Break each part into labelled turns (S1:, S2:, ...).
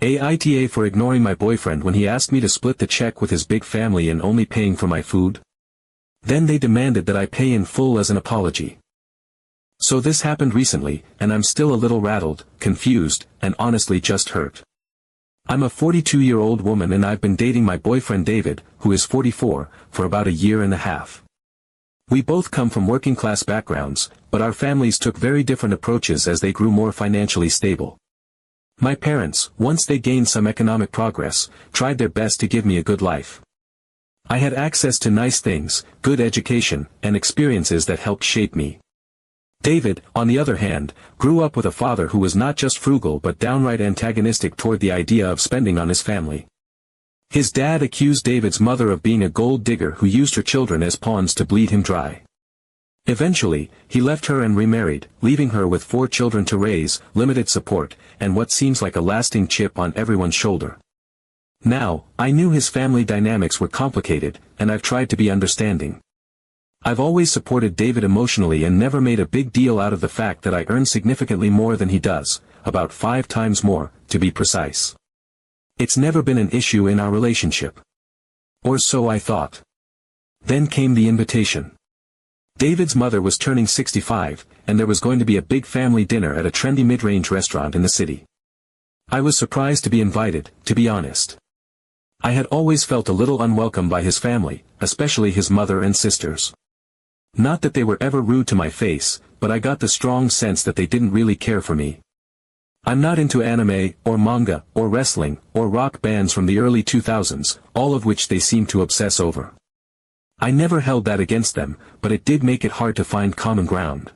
S1: AITA for ignoring my boyfriend when he asked me to split the check with his big family and only paying for my food. Then they demanded that I pay in full as an apology. So this happened recently, and I'm still a little rattled, confused, and honestly just hurt. I'm a 42-year-old woman and I've been dating my boyfriend David, who is 44, for about a year and a half. We both come from working-class backgrounds, but our families took very different approaches as they grew more financially stable. My parents, once they gained some economic progress, tried their best to give me a good life. I had access to nice things, good education, and experiences that helped shape me. David, on the other hand, grew up with a father who was not just frugal but downright antagonistic toward the idea of spending on his family. His dad accused David's mother of being a gold digger who used her children as pawns to bleed him dry. Eventually, he left her and remarried, leaving her with 4 children to raise, limited support, and what seems like a lasting chip on everyone's shoulder. Now, I knew his family dynamics were complicated, and I've tried to be understanding. I've always supported David emotionally and never made a big deal out of the fact that I earn significantly more than he does, about 5 times more, to be precise. It's never been an issue in our relationship. Or so I thought. Then came the invitation. David's mother was turning 65, and there was going to be a big family dinner at a trendy mid-range restaurant in the city. I was surprised to be invited, to be honest. I had always felt a little unwelcome by his family, especially his mother and sisters. Not that they were ever rude to my face, but I got the strong sense that they didn't really care for me. I'm not into anime, or manga, or wrestling, or rock bands from the early 2000s, all of which they seem to obsess over. I never held that against them, but it did make it hard to find common ground.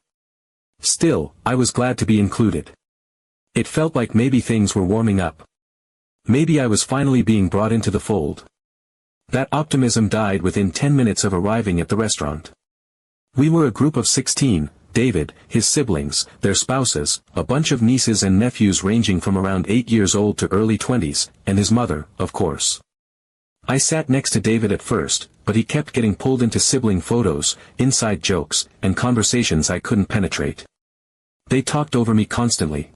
S1: Still, I was glad to be included. It felt like maybe things were warming up. Maybe I was finally being brought into the fold. That optimism died within 10 minutes of arriving at the restaurant. We were a group of 16, David, his siblings, their spouses, a bunch of nieces and nephews ranging from around 8 years old to early 20s, and his mother, of course. I sat next to David at first, but he kept getting pulled into sibling photos, inside jokes, and conversations I couldn't penetrate. They talked over me constantly.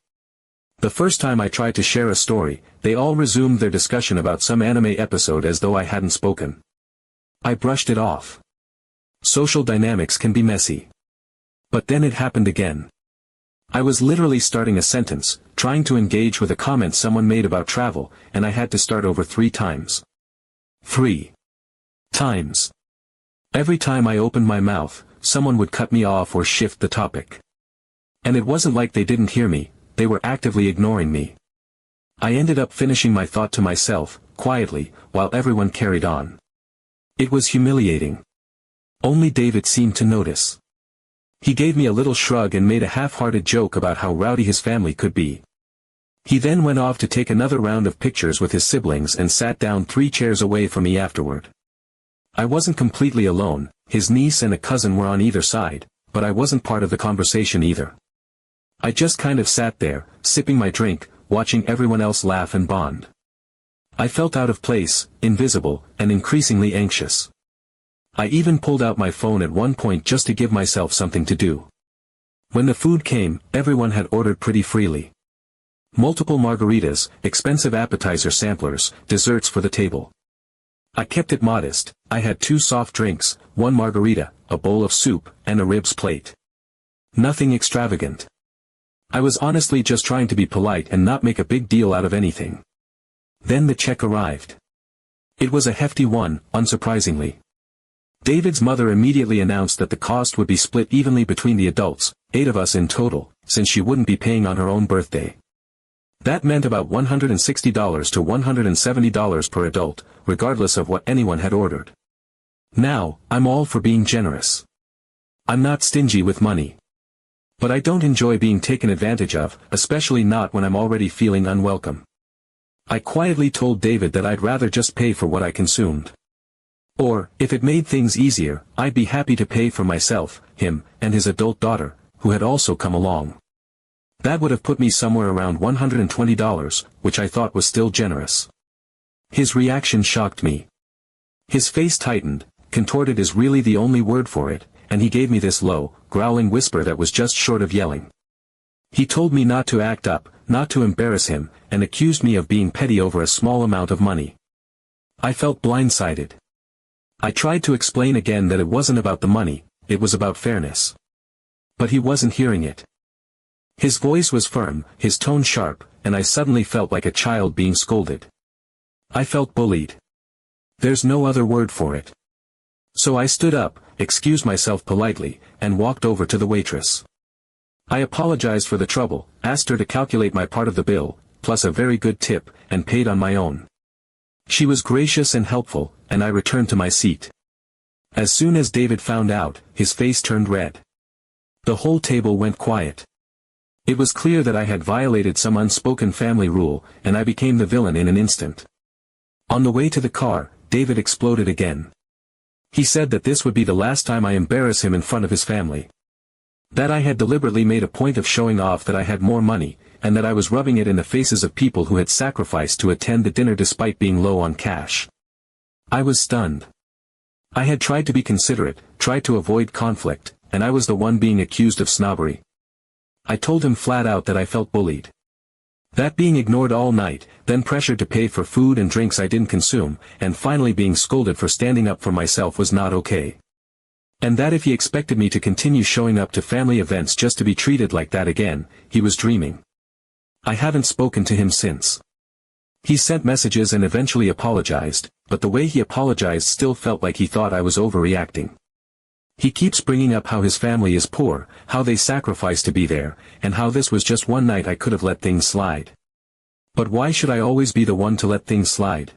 S1: The first time I tried to share a story, they all resumed their discussion about some anime episode as though I hadn't spoken. I brushed it off. Social dynamics can be messy. But then it happened again. I was literally starting a sentence, trying to engage with a comment someone made about travel, and I had to start over 3 times. 3 times. Every time I opened my mouth, someone would cut me off or shift the topic. And it wasn't like they didn't hear me, they were actively ignoring me. I ended up finishing my thought to myself, quietly, while everyone carried on. It was humiliating. Only David seemed to notice. He gave me a little shrug and made a half-hearted joke about how rowdy his family could be. He then went off to take another round of pictures with his siblings and sat down 3 chairs away from me afterward. I wasn't completely alone, his niece and a cousin were on either side, but I wasn't part of the conversation either. I just kind of sat there, sipping my drink, watching everyone else laugh and bond. I felt out of place, invisible, and increasingly anxious. I even pulled out my phone at one point just to give myself something to do. When the food came, everyone had ordered pretty freely. Multiple margaritas, expensive appetizer samplers, desserts for the table. I kept it modest. I had 2 soft drinks, 1 margarita, a bowl of soup, and a ribs plate. Nothing extravagant. I was honestly just trying to be polite and not make a big deal out of anything. Then the check arrived. It was a hefty one, unsurprisingly. David's mother immediately announced that the cost would be split evenly between the adults, 8 of us in total, since she wouldn't be paying on her own birthday. That meant about $160 to $170 per adult, regardless of what anyone had ordered. Now, I'm all for being generous. I'm not stingy with money. But I don't enjoy being taken advantage of, especially not when I'm already feeling unwelcome. I quietly told David that I'd rather just pay for what I consumed. Or, if it made things easier, I'd be happy to pay for myself, him, and his adult daughter, who had also come along. That would have put me somewhere around $120, which I thought was still generous. His reaction shocked me. His face tightened, contorted is really the only word for it, and he gave me this low, growling whisper that was just short of yelling. He told me not to act up, not to embarrass him, and accused me of being petty over a small amount of money. I felt blindsided. I tried to explain again that it wasn't about the money, it was about fairness. But he wasn't hearing it. His voice was firm, his tone sharp, and I suddenly felt like a child being scolded. I felt bullied. There's no other word for it. So I stood up, excused myself politely, and walked over to the waitress. I apologized for the trouble, asked her to calculate my part of the bill, plus a very good tip, and paid on my own. She was gracious and helpful, and I returned to my seat. As soon as David found out, his face turned red. The whole table went quiet. It was clear that I had violated some unspoken family rule, and I became the villain in an instant. On the way to the car, David exploded again. He said that this would be the last time I embarrass him in front of his family. That I had deliberately made a point of showing off that I had more money, and that I was rubbing it in the faces of people who had sacrificed to attend the dinner despite being low on cash. I was stunned. I had tried to be considerate, tried to avoid conflict, and I was the one being accused of snobbery. I told him flat out that I felt bullied. That being ignored all night, then pressured to pay for food and drinks I didn't consume, and finally being scolded for standing up for myself was not okay. And that if he expected me to continue showing up to family events just to be treated like that again, he was dreaming. I haven't spoken to him since. He sent messages and eventually apologized, but the way he apologized still felt like he thought I was overreacting. He keeps bringing up how his family is poor, how they sacrifice to be there, and how this was just one night I could have let things slide. But why should I always be the one to let things slide?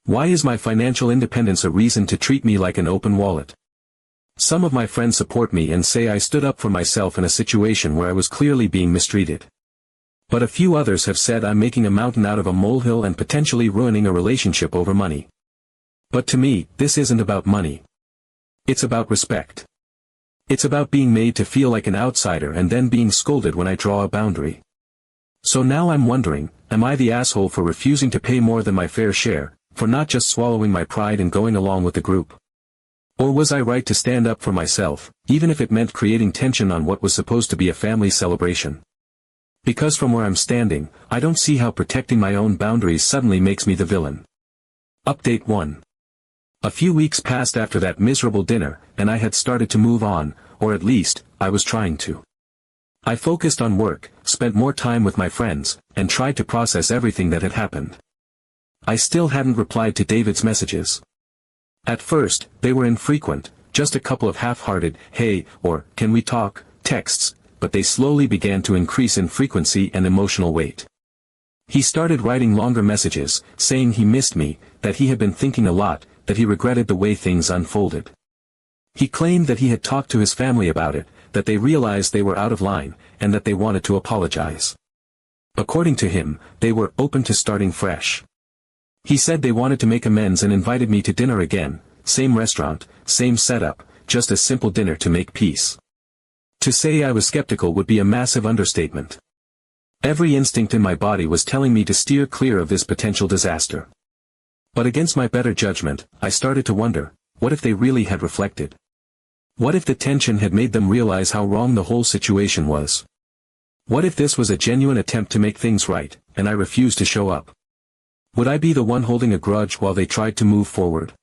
S1: Why is my financial independence a reason to treat me like an open wallet? Some of my friends support me and say I stood up for myself in a situation where I was clearly being mistreated. But a few others have said I'm making a mountain out of a molehill and potentially ruining a relationship over money. But to me, this isn't about money. It's about respect. It's about being made to feel like an outsider and then being scolded when I draw a boundary. So now I'm wondering, am I the asshole for refusing to pay more than my fair share, for not just swallowing my pride and going along with the group? Or was I right to stand up for myself, even if it meant creating tension on what was supposed to be a family celebration? Because from where I'm standing, I don't see how protecting my own boundaries suddenly makes me the villain. Update 1. A few weeks passed after that miserable dinner, and I had started to move on, or at least, I was trying to. I focused on work, spent more time with my friends, and tried to process everything that had happened. I still hadn't replied to David's messages. At first, they were infrequent, just a couple of half-hearted, "Hey," or "Can we talk?" texts, but they slowly began to increase in frequency and emotional weight. He started writing longer messages, saying he missed me, that he had been thinking a lot, that he regretted the way things unfolded. He claimed that he had talked to his family about it, that they realized they were out of line, and that they wanted to apologize. According to him, they were open to starting fresh. He said they wanted to make amends and invited me to dinner again, same restaurant, same setup, just a simple dinner to make peace. To say I was skeptical would be a massive understatement. Every instinct in my body was telling me to steer clear of this potential disaster. But against my better judgment, I started to wonder, what if they really had reflected? What if the tension had made them realize how wrong the whole situation was? What if this was a genuine attempt to make things right, and I refused to show up? Would I be the one holding a grudge while they tried to move forward?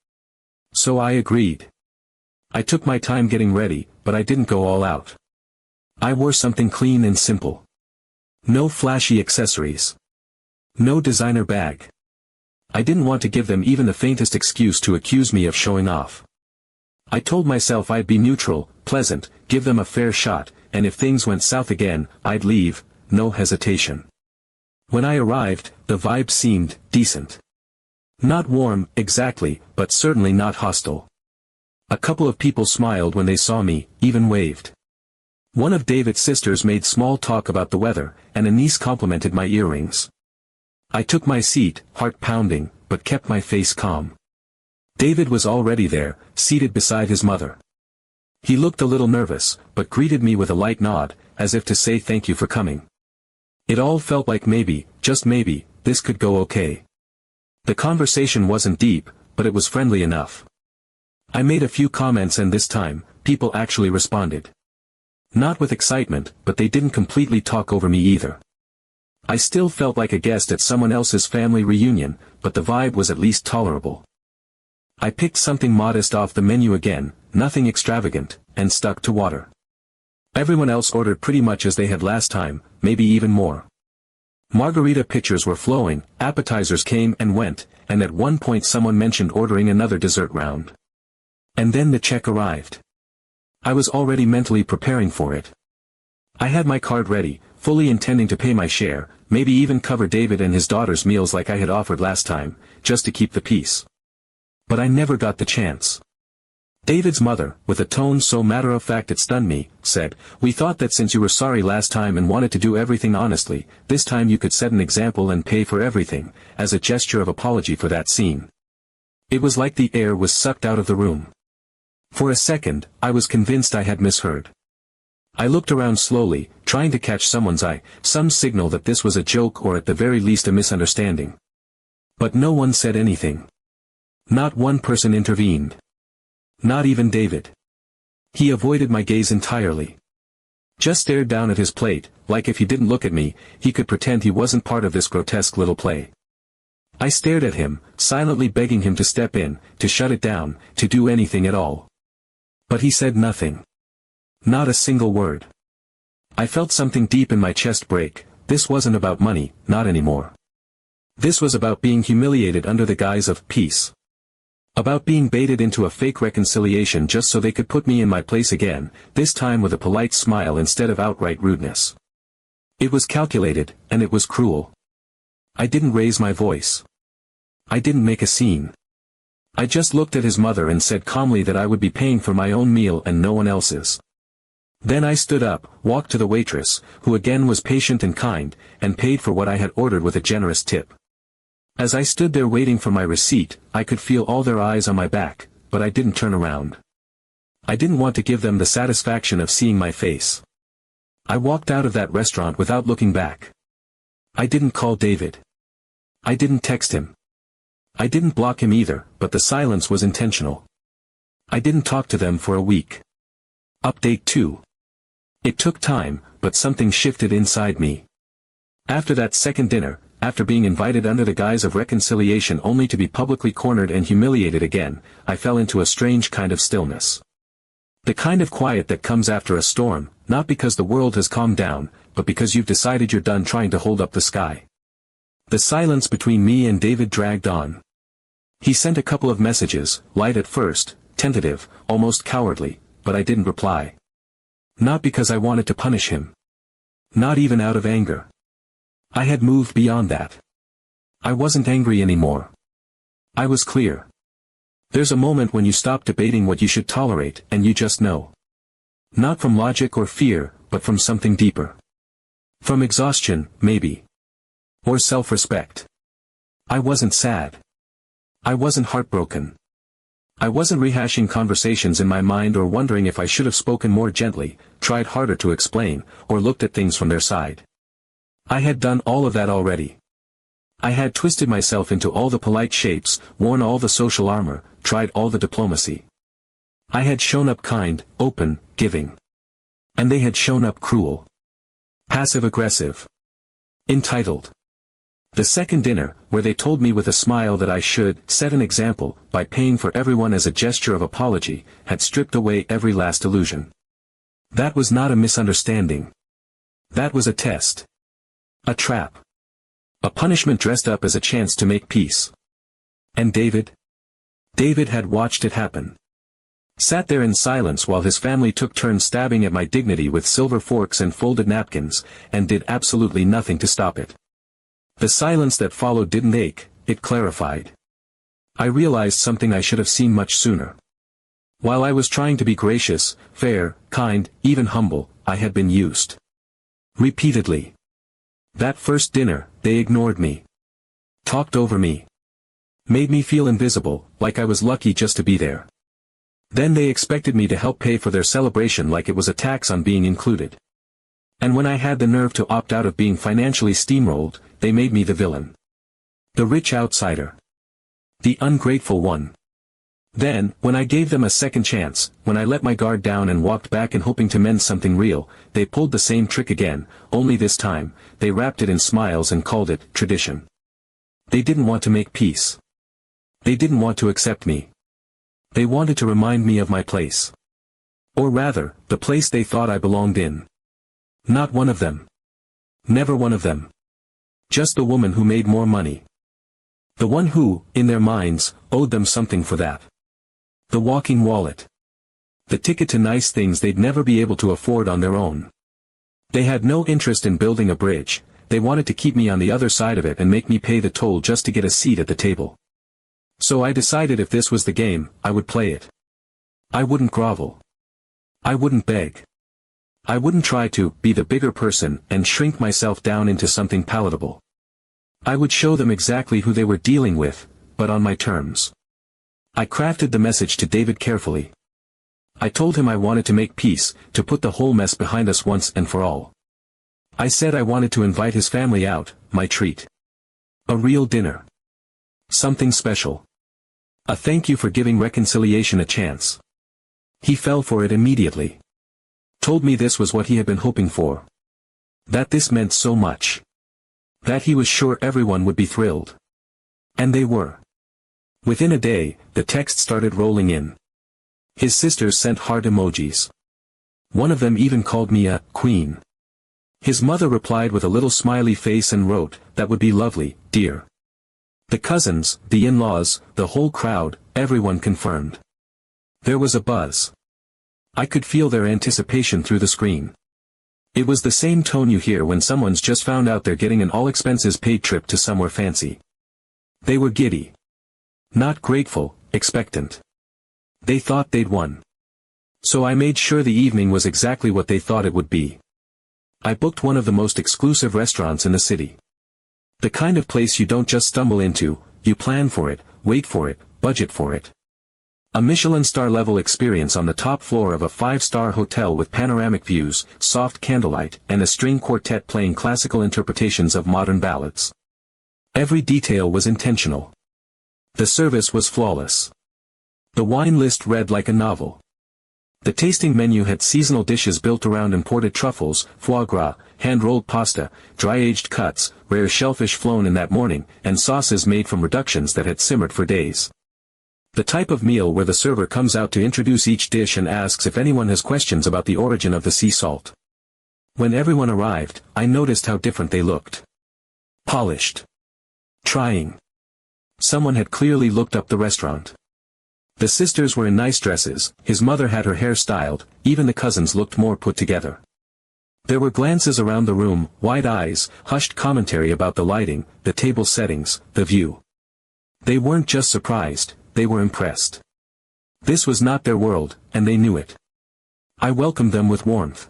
S1: So I agreed. I took my time getting ready, but I didn't go all out. I wore something clean and simple. No flashy accessories. No designer bag. I didn't want to give them even the faintest excuse to accuse me of showing off. I told myself I'd be neutral, pleasant, give them a fair shot, and if things went south again, I'd leave, no hesitation. When I arrived, the vibe seemed decent. Not warm, exactly, but certainly not hostile. A couple of people smiled when they saw me, even waved. One of David's sisters made small talk about the weather, and a niece complimented my earrings. I took my seat, heart pounding, but kept my face calm. David was already there, seated beside his mother. He looked a little nervous, but greeted me with a light nod, as if to say thank you for coming. It all felt like maybe, just maybe, this could go okay. The conversation wasn't deep, but it was friendly enough. I made a few comments and this time, people actually responded. Not with excitement, but they didn't completely talk over me either. I still felt like a guest at someone else's family reunion, but the vibe was at least tolerable. I picked something modest off the menu again, nothing extravagant, and stuck to water. Everyone else ordered pretty much as they had last time, maybe even more. Margarita pitchers were flowing, appetizers came and went, and at one point someone mentioned ordering another dessert round. And then the check arrived. I was already mentally preparing for it. I had my card ready, fully intending to pay my share, maybe even cover David and his daughter's meals like I had offered last time, just to keep the peace. But I never got the chance. David's mother, with a tone so matter-of-fact it stunned me, said, "We thought that since you were sorry last time and wanted to do everything honestly, this time you could set an example and pay for everything, as a gesture of apology for that scene." It was like the air was sucked out of the room. For a second, I was convinced I had misheard. I looked around slowly, trying to catch someone's eye, some signal that this was a joke or at the very least a misunderstanding. But no one said anything. Not one person intervened. Not even David. He avoided my gaze entirely. Just stared down at his plate, like if he didn't look at me, he could pretend he wasn't part of this grotesque little play. I stared at him, silently begging him to step in, to shut it down, to do anything at all. But he said nothing. Not a single word. I felt something deep in my chest break. This wasn't about money, not anymore. This was about being humiliated under the guise of peace. About being baited into a fake reconciliation just so they could put me in my place again, this time with a polite smile instead of outright rudeness. It was calculated, and it was cruel. I didn't raise my voice. I didn't make a scene. I just looked at his mother and said calmly that I would be paying for my own meal and no one else's. Then I stood up, walked to the waitress, who again was patient and kind, and paid for what I had ordered with a generous tip. As I stood there waiting for my receipt, I could feel all their eyes on my back, but I didn't turn around. I didn't want to give them the satisfaction of seeing my face. I walked out of that restaurant without looking back. I didn't call David. I didn't text him. I didn't block him either, but the silence was intentional. I didn't talk to them for a week. Update 2. It took time, but something shifted inside me. After that second dinner, after being invited under the guise of reconciliation only to be publicly cornered and humiliated again, I fell into a strange kind of stillness. The kind of quiet that comes after a storm, not because the world has calmed down, but because you've decided you're done trying to hold up the sky. The silence between me and David dragged on. He sent a couple of messages, light at first, tentative, almost cowardly, but I didn't reply. Not because I wanted to punish him. Not even out of anger. I had moved beyond that. I wasn't angry anymore. I was clear. There's a moment when you stop debating what you should tolerate and you just know. Not from logic or fear, but from something deeper. From exhaustion, maybe. Or self-respect. I wasn't sad. I wasn't heartbroken. I wasn't rehashing conversations in my mind or wondering if I should have spoken more gently, tried harder to explain, or looked at things from their side. I had done all of that already. I had twisted myself into all the polite shapes, worn all the social armor, tried all the diplomacy. I had shown up kind, open, giving. And they had shown up cruel. Passive-aggressive. Entitled. The second dinner, where they told me with a smile that I should set an example by paying for everyone as a gesture of apology, had stripped away every last illusion. That was not a misunderstanding. That was a test. A trap. A punishment dressed up as a chance to make peace. And David? David had watched it happen. Sat there in silence while his family took turns stabbing at my dignity with silver forks and folded napkins, and did absolutely nothing to stop it. The silence that followed didn't ache, it clarified. I realized something I should have seen much sooner. While I was trying to be gracious, fair, kind, even humble, I had been used. Repeatedly. That first dinner, they ignored me. Talked over me. Made me feel invisible, like I was lucky just to be there. Then they expected me to help pay for their celebration like it was a tax on being included. And when I had the nerve to opt out of being financially steamrolled, they made me the villain. The rich outsider. The ungrateful one. Then, when I gave them a second chance, when I let my guard down and walked back and hoping to mend something real, they pulled the same trick again, only this time, they wrapped it in smiles and called it tradition. They didn't want to make peace. They didn't want to accept me. They wanted to remind me of my place. Or rather, the place they thought I belonged in. Not one of them. Never one of them. Just the woman who made more money. The one who, in their minds, owed them something for that. The walking wallet. The ticket to nice things they'd never be able to afford on their own. They had no interest in building a bridge, they wanted to keep me on the other side of it and make me pay the toll just to get a seat at the table. So I decided if this was the game, I would play it. I wouldn't grovel. I wouldn't beg. I wouldn't try to be the bigger person and shrink myself down into something palatable. I would show them exactly who they were dealing with, but on my terms. I crafted the message to David carefully. I told him I wanted to make peace, to put the whole mess behind us once and for all. I said I wanted to invite his family out, my treat. A real dinner. Something special. A thank you for giving reconciliation a chance. He fell for it immediately. Told me this was what he had been hoping for. That this meant so much. That he was sure everyone would be thrilled. And they were. Within a day, the text started rolling in. His sisters sent heart emojis. One of them even called me a queen. His mother replied with a little smiley face and wrote, "That would be lovely, dear." The cousins, the in-laws, the whole crowd, everyone confirmed. There was a buzz. I could feel their anticipation through the screen. It was the same tone you hear when someone's just found out they're getting an all-expenses-paid trip to somewhere fancy. They were giddy. Not grateful, expectant. They thought they'd won. So I made sure the evening was exactly what they thought it would be. I booked one of the most exclusive restaurants in the city. The kind of place you don't just stumble into, you plan for it, wait for it, budget for it. A Michelin star-level experience on the top floor of a 5-star hotel with panoramic views, soft candlelight, and a string quartet playing classical interpretations of modern ballads. Every detail was intentional. The service was flawless. The wine list read like a novel. The tasting menu had seasonal dishes built around imported truffles, foie gras, hand-rolled pasta, dry-aged cuts, rare shellfish flown in that morning, and sauces made from reductions that had simmered for days. The type of meal where the server comes out to introduce each dish and asks if anyone has questions about the origin of the sea salt. When everyone arrived, I noticed how different they looked. Polished. Trying. Someone had clearly looked up the restaurant. The sisters were in nice dresses, his mother had her hair styled, even the cousins looked more put together. There were glances around the room, wide eyes, hushed commentary about the lighting, the table settings, the view. They weren't just surprised, they were impressed. This was not their world, and they knew it. I welcomed them with warmth.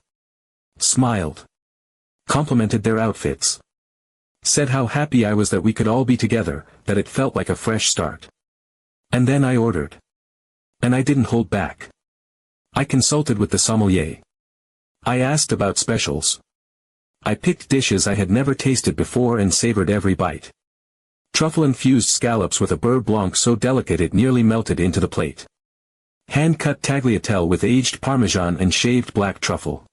S1: Smiled. Complimented their outfits. Said how happy I was that we could all be together, that it felt like a fresh start. And then I ordered. And I didn't hold back. I consulted with the sommelier. I asked about specials. I picked dishes I had never tasted before and savored every bite. Truffle-infused scallops with a beurre blanc so delicate it nearly melted into the plate. Hand-cut tagliatelle with aged parmesan and shaved black truffle.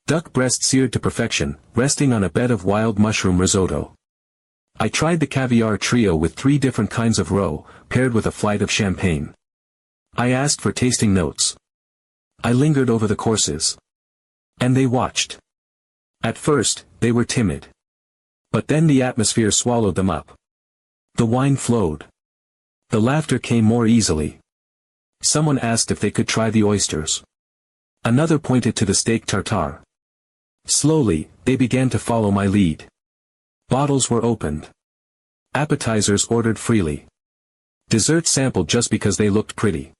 S1: Duck breast seared to perfection, resting on a bed of wild mushroom risotto. I tried the caviar trio with 3 different kinds of roe, paired with a flight of champagne. I asked for tasting notes. I lingered over the courses. And they watched. At first, they were timid. But then the atmosphere swallowed them up. The wine flowed. The laughter came more easily. Someone asked if they could try the oysters. Another pointed to the steak tartare. Slowly, they began to follow my lead. Bottles were opened. Appetizers ordered freely. Dessert sampled just because they looked pretty.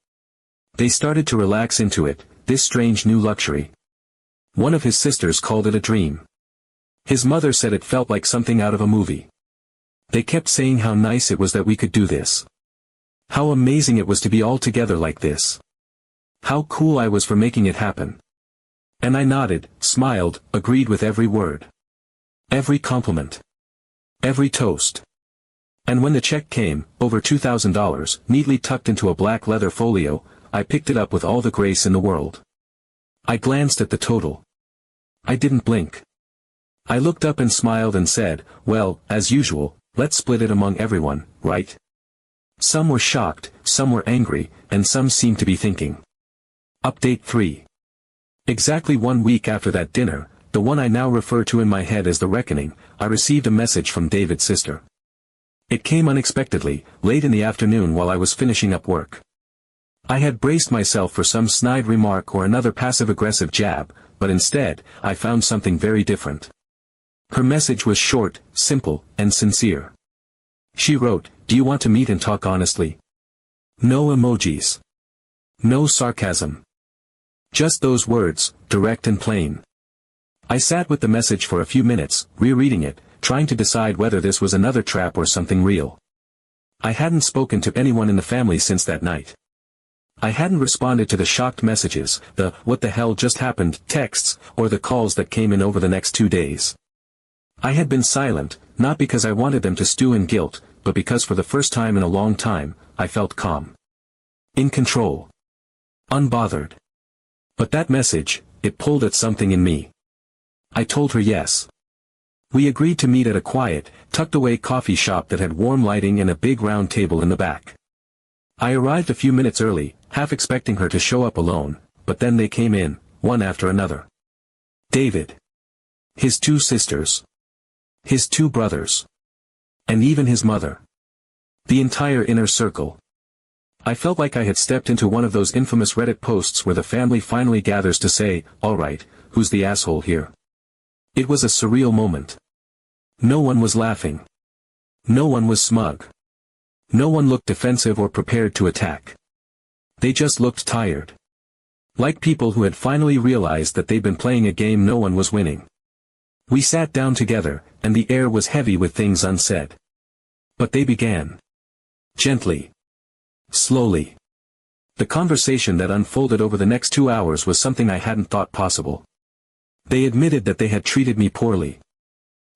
S1: They started to relax into it, this strange new luxury. One of his sisters called it a dream. His mother said it felt like something out of a movie. They kept saying how nice it was that we could do this. How amazing it was to be all together like this. How cool I was for making it happen. And I nodded, smiled, agreed with every word. Every compliment. Every toast. And when the check came, over $2,000, neatly tucked into a black leather folio, I picked it up with all the grace in the world. I glanced at the total. I didn't blink. I looked up and smiled and said, well, as usual, let's split it among everyone, right? Some were shocked, some were angry, and some seemed to be thinking. Update 3. Exactly 1 week after that dinner, the one I now refer to in my head as the reckoning, I received a message from David's sister. It came unexpectedly, late in the afternoon while I was finishing up work. I had braced myself for some snide remark or another passive-aggressive jab, but instead, I found something very different. Her message was short, simple, and sincere. She wrote, "Do you want to meet and talk honestly?" No emojis. No sarcasm. Just those words, direct and plain. I sat with the message for a few minutes, rereading it, trying to decide whether this was another trap or something real. I hadn't spoken to anyone in the family since that night. I hadn't responded to the shocked messages, the "what the hell just happened" texts, or the calls that came in over the next 2 days. I had been silent, not because I wanted them to stew in guilt, but because for the first time in a long time, I felt calm. In control. Unbothered. But that message, it pulled at something in me. I told her yes. We agreed to meet at a quiet, tucked-away coffee shop that had warm lighting and a big round table in the back. I arrived a few minutes early, half expecting her to show up alone, but then they came in, one after another. David. His 2 sisters. His 2 brothers. And even his mother. The entire inner circle. I felt like I had stepped into one of those infamous Reddit posts where the family finally gathers to say, "All right, who's the asshole here?" It was a surreal moment. No one was laughing. No one was smug. No one looked defensive or prepared to attack. They just looked tired. Like people who had finally realized that they'd been playing a game no one was winning. We sat down together, and the air was heavy with things unsaid. But they began. Gently. Slowly. The conversation that unfolded over the next 2 hours was something I hadn't thought possible. They admitted that they had treated me poorly.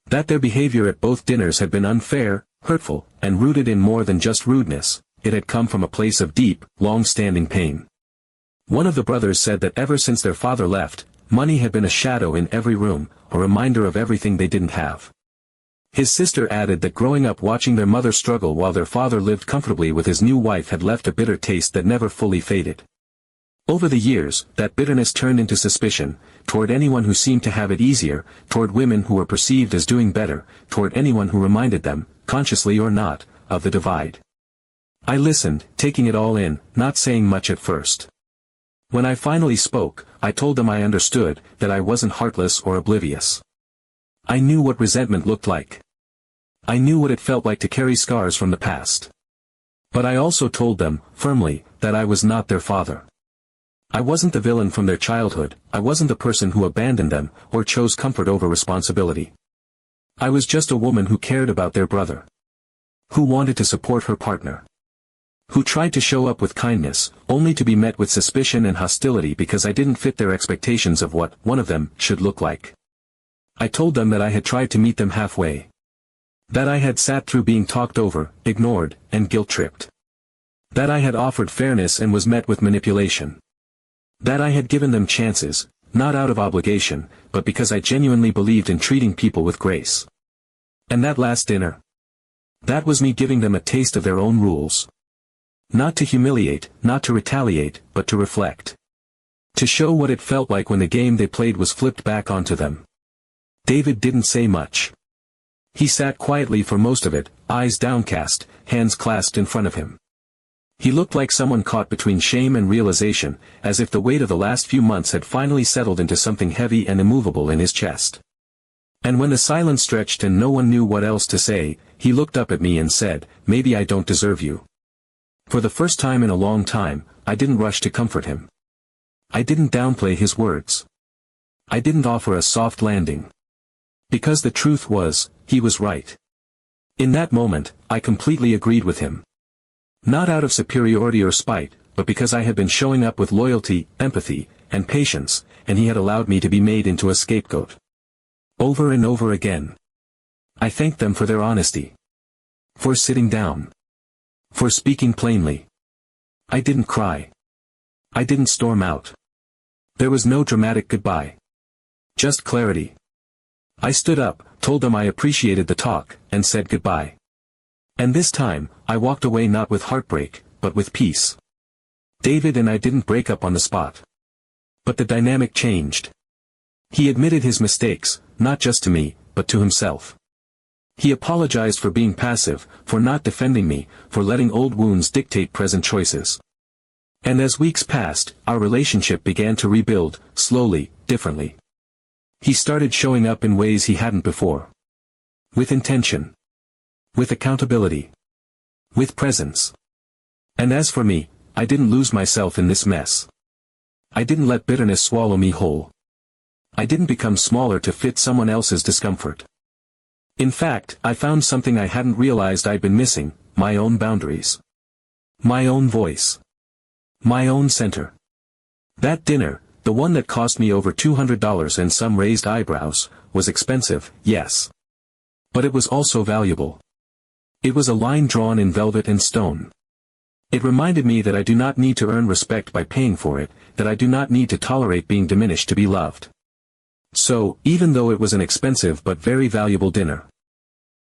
S1: That their behavior at both dinners had been unfair, hurtful, and rooted in more than just rudeness. It had come from a place of deep, long-standing pain. One of the brothers said that ever since their father left, money had been a shadow in every room, a reminder of everything they didn't have. His sister added that growing up watching their mother struggle while their father lived comfortably with his new wife had left a bitter taste that never fully faded. Over the years, that bitterness turned into suspicion, toward anyone who seemed to have it easier, toward women who were perceived as doing better, toward anyone who reminded them, consciously or not, of the divide. I listened, taking it all in, not saying much at first. When I finally spoke, I told them I understood, that I wasn't heartless or oblivious. I knew what resentment looked like. I knew what it felt like to carry scars from the past. But I also told them, firmly, that I was not their father. I wasn't the villain from their childhood, I wasn't the person who abandoned them, or chose comfort over responsibility. I was just a woman who cared about their brother. Who wanted to support her partner. Who tried to show up with kindness, only to be met with suspicion and hostility because I didn't fit their expectations of what one of them should look like. I told them that I had tried to meet them halfway. That I had sat through being talked over, ignored, and guilt-tripped. That I had offered fairness and was met with manipulation. That I had given them chances, not out of obligation, but because I genuinely believed in treating people with grace. And that last dinner? That was me giving them a taste of their own rules. Not to humiliate, not to retaliate, but to reflect. To show what it felt like when the game they played was flipped back onto them. David didn't say much. He sat quietly for most of it, eyes downcast, hands clasped in front of him. He looked like someone caught between shame and realization, as if the weight of the last few months had finally settled into something heavy and immovable in his chest. And when the silence stretched and no one knew what else to say, he looked up at me and said, "Maybe I don't deserve you." For the first time in a long time, I didn't rush to comfort him. I didn't downplay his words. I didn't offer a soft landing. Because the truth was, he was right. In that moment, I completely agreed with him. Not out of superiority or spite, but because I had been showing up with loyalty, empathy, and patience, and he had allowed me to be made into a scapegoat. Over and over again. I thanked them for their honesty. For sitting down. For speaking plainly. I didn't cry. I didn't storm out. There was no dramatic goodbye. Just clarity. I stood up, told them I appreciated the talk, and said goodbye. And this time, I walked away not with heartbreak, but with peace. David and I didn't break up on the spot. But the dynamic changed. He admitted his mistakes, not just to me, but to himself. He apologized for being passive, for not defending me, for letting old wounds dictate present choices. And as weeks passed, our relationship began to rebuild, slowly, differently. He started showing up in ways he hadn't before. With intention. With accountability. With presence. And as for me, I didn't lose myself in this mess. I didn't let bitterness swallow me whole. I didn't become smaller to fit someone else's discomfort. In fact, I found something I hadn't realized I'd been missing, my own boundaries. My own voice. My own center. That dinner, the one that cost me over $200 and some raised eyebrows, was expensive, yes. But it was also valuable. It was a line drawn in velvet and stone. It reminded me that I do not need to earn respect by paying for it, that I do not need to tolerate being diminished to be loved. So, even though it was an expensive but very valuable dinner,